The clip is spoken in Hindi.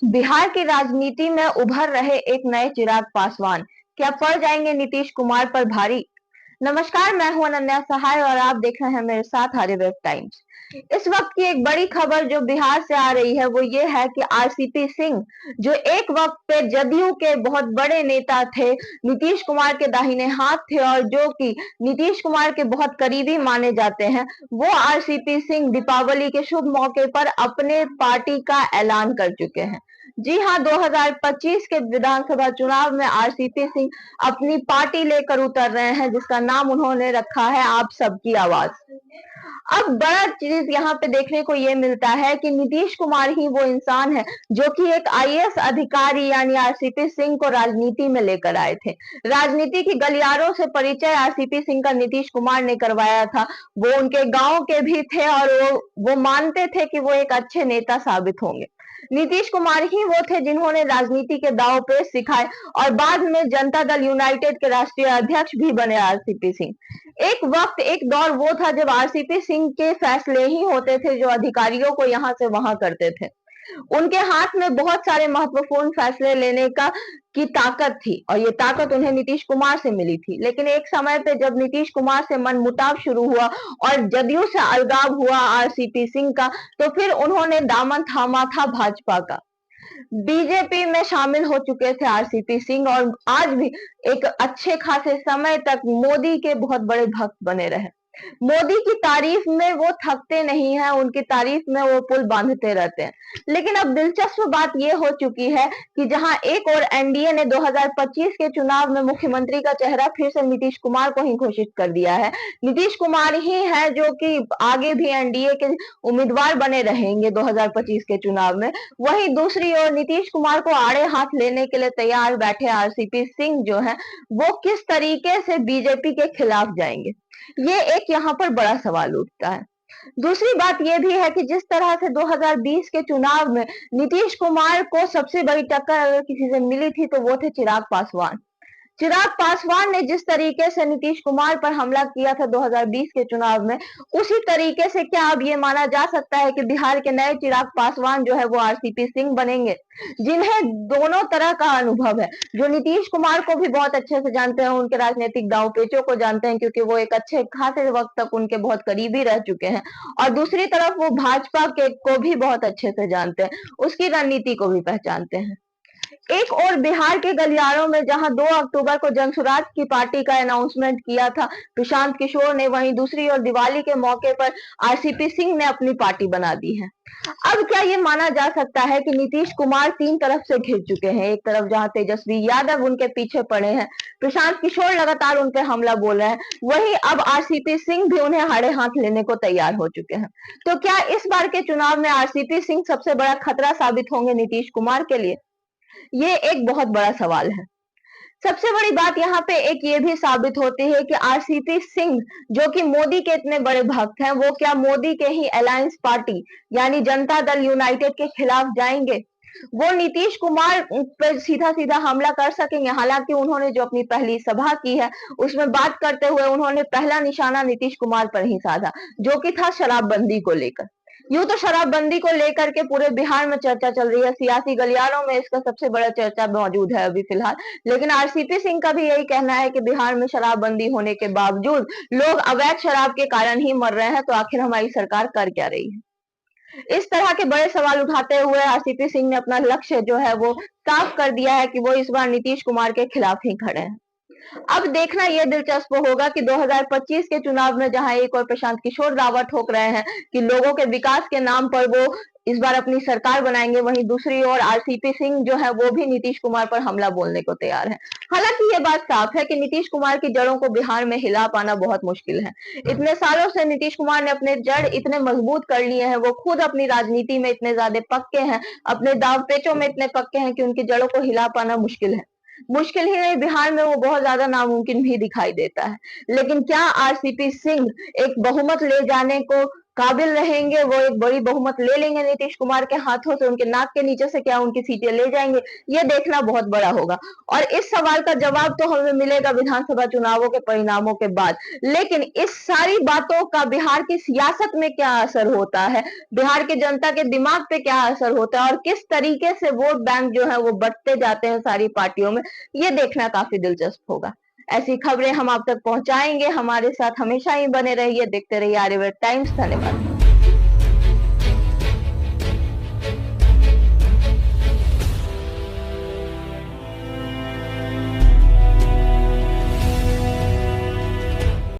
बिहार की राजनीति में उभर रहे एक नए चिराग पासवान क्या पड़ जाएंगे नीतीश कुमार पर भारी। नमस्कार, मैं हूं अनन्या सहाय और आप देख रहे हैं मेरे साथ आर्यव्रत टाइम्स। इस वक्त की एक बड़ी खबर जो बिहार से आ रही है वो ये है कि आरसीपी सिंह, जो एक वक्त पे जदयू के बहुत बड़े नेता थे, नीतीश कुमार के दाहिने हाथ थे और जो कि नीतीश कुमार के बहुत करीबी माने जाते हैं, वो आरसीपी सिंह दीपावली के शुभ मौके पर अपने पार्टी का ऐलान कर चुके हैं। जी हां, 2025 के विधानसभा चुनाव में आरसीपी सिंह अपनी पार्टी लेकर उतर रहे हैं, जिसका नाम उन्होंने रखा है आप सबकी आवाज। अब बड़ा चीज यहाँ पे देखने को ये मिलता है कि नीतीश कुमार ही वो इंसान है जो कि एक आईएएस अधिकारी यानी आरसीपी सिंह को राजनीति में लेकर आए थे। राजनीति की गलियारों से परिचय आरसीपी सिंह का नीतीश कुमार ने करवाया था। वो उनके गांव के भी थे और वो मानते थे कि वो एक अच्छे नेता साबित होंगे। नीतीश कुमार ही वो थे जिन्होंने राजनीति के दांव पेच सिखाए और बाद में जनता दल यूनाइटेड के राष्ट्रीय अध्यक्ष भी बने आरसीपी सिंह। एक वक्त, एक दौर वो था जब आरसीपी सिंह के फैसले ही होते थे जो अधिकारियों को यहाँ से वहां करते थे। उनके हाथ में बहुत सारे महत्वपूर्ण फैसले लेने की ताकत थी और ये ताकत उन्हें नीतीश कुमार से मिली थी। लेकिन एक समय पे जब नीतीश कुमार से मनमुटाव शुरू हुआ और जदयू से अलगाव हुआ आरसीपी सिंह का, तो फिर उन्होंने दामन थामा था भाजपा का। बीजेपी में शामिल हो चुके थे आरसीपी सिंह और आज भी एक अच्छे खासे समय तक मोदी के बहुत बड़े भक्त बने रहे। मोदी की तारीफ में वो थकते नहीं हैं, उनकी तारीफ में वो पुल बांधते रहते हैं। लेकिन अब दिलचस्प बात ये हो चुकी है कि जहां एक और एनडीए ने 2025 के चुनाव में मुख्यमंत्री का चेहरा फिर से नीतीश कुमार को ही घोषित कर दिया है। नीतीश कुमार ही है जो कि आगे भी एनडीए के उम्मीदवार बने रहेंगे 2025 के चुनाव में। वहीं दूसरी ओर नीतीश कुमार को आड़े हाथ लेने के लिए तैयार बैठे आरसीपी सिंह जो है, वो किस तरीके से बीजेपी के खिलाफ जाएंगे, ये एक यहाँ पर बड़ा सवाल उठता है। दूसरी बात यह भी है कि जिस तरह से 2020 के चुनाव में नीतीश कुमार को सबसे बड़ी टक्कर अगर किसी से मिली थी तो वो थे चिराग पासवान। चिराग पासवान ने जिस तरीके से नीतीश कुमार पर हमला किया था 2020 के चुनाव में, उसी तरीके से क्या अब ये माना जा सकता है कि बिहार के नए चिराग पासवान जो है वो आरसीपी सिंह बनेंगे, जिन्हें दोनों तरह का अनुभव है, जो नीतीश कुमार को भी बहुत अच्छे से जानते हैं, उनके राजनीतिक दांव पेचों को जानते हैं क्योंकि वो एक अच्छे खासे वक्त तक उनके बहुत करीबी रह चुके हैं, और दूसरी तरफ वो भाजपा के को भी बहुत अच्छे से जानते हैं, उसकी रणनीति को भी पहचानते हैं। एक और बिहार के गलियारों में जहां 2 अक्टूबर को जनसुराज की पार्टी का अनाउंसमेंट किया था प्रशांत किशोर ने, वहीं दूसरी ओर दिवाली के मौके पर आरसीपी सिंह ने अपनी पार्टी बना दी है। अब क्या ये माना जा सकता है कि नीतीश कुमार 3 तरफ से घिर चुके हैं। एक तरफ जहां तेजस्वी यादव उनके पीछे पड़े हैं, प्रशांत किशोर लगातार उन पर हमला बोल रहे हैं, वहीं अब आरसीपी सिंह भी उन्हें हाड़े हाथ लेने को तैयार हो चुके हैं। तो क्या इस बार के चुनाव में आरसीपी सिंह सबसे बड़ा खतरा साबित होंगे नीतीश कुमार के लिए? ये एक बहुत बड़ा सवाल है। सबसे बड़ी बात यहाँ पे एक ये भी साबित होती है कि आरसीपी सिंह जो कि मोदी के इतने बड़े भक्त हैं, वो क्या मोदी के ही अलायंस पार्टी यानी जनता दल यूनाइटेड के खिलाफ जाएंगे? वो नीतीश कुमार पर सीधा सीधा हमला कर सकेंगे? हालांकि उन्होंने जो अपनी पहली सभा की है उसमें बात करते हुए उन्होंने पहला निशाना नीतीश कुमार पर ही साधा, जो कि था शराबबंदी को लेकर। यूं तो शराबबंदी को लेकर के पूरे बिहार में चर्चा चल रही है, सियासी गलियारों में इसका सबसे बड़ा चर्चा मौजूद है अभी फिलहाल। लेकिन आरसीपी सिंह का भी यही कहना है कि बिहार में शराबबंदी होने के बावजूद लोग अवैध शराब के कारण ही मर रहे हैं, तो आखिर हमारी सरकार कर क्या रही है? इस तरह के बड़े सवाल उठाते हुए आरसीपी सिंह ने अपना लक्ष्य जो है वो साफ कर दिया है कि वो इस बार नीतीश कुमार के खिलाफ ही खड़े हैं। अब देखना यह दिलचस्प होगा कि 2025 के चुनाव में जहां एक और प्रशांत किशोर दावा ठोक रहे हैं कि लोगों के विकास के नाम पर वो इस बार अपनी सरकार बनाएंगे, वहीं दूसरी ओर आरसीपी सिंह जो है वो भी नीतीश कुमार पर हमला बोलने को तैयार है। हालांकि ये बात साफ है कि नीतीश कुमार की जड़ों को बिहार में हिला पाना बहुत मुश्किल है। इतने सालों से नीतीश कुमार ने अपने जड़ इतने मजबूत कर लिए हैं, वो खुद अपनी राजनीति में इतने ज्यादा पक्के हैं, अपने दाव पेचों में इतने पक्के हैं कि उनकी जड़ों को हिला पाना मुश्किल है। मुश्किल ही नहीं, बिहार में वो बहुत ज्यादा नामुमकिन भी दिखाई देता है। लेकिन क्या आरसीपी सिंह एक बहुमत ले जाने को काबिल रहेंगे, वो एक बड़ी बहुमत ले लेंगे नीतीश कुमार के हाथों से, उनके नाक के नीचे से क्या उनकी सीटें ले जाएंगे, ये देखना बहुत बड़ा होगा। और इस सवाल का जवाब तो हमें मिलेगा विधानसभा चुनावों के परिणामों के बाद। लेकिन इस सारी बातों का बिहार की सियासत में क्या असर होता है, बिहार की जनता के दिमाग पे क्या असर होता है, और किस तरीके से वोट बैंक जो है वो बढ़ते जाते हैं सारी पार्टियों में, ये देखना काफी दिलचस्प होगा। ऐसी खबरें हम आप तक पहुंचाएंगे, हमारे साथ हमेशा ही बने रहिए, देखते रहिए आर्यवर्त टाइम्स। धन्यवाद।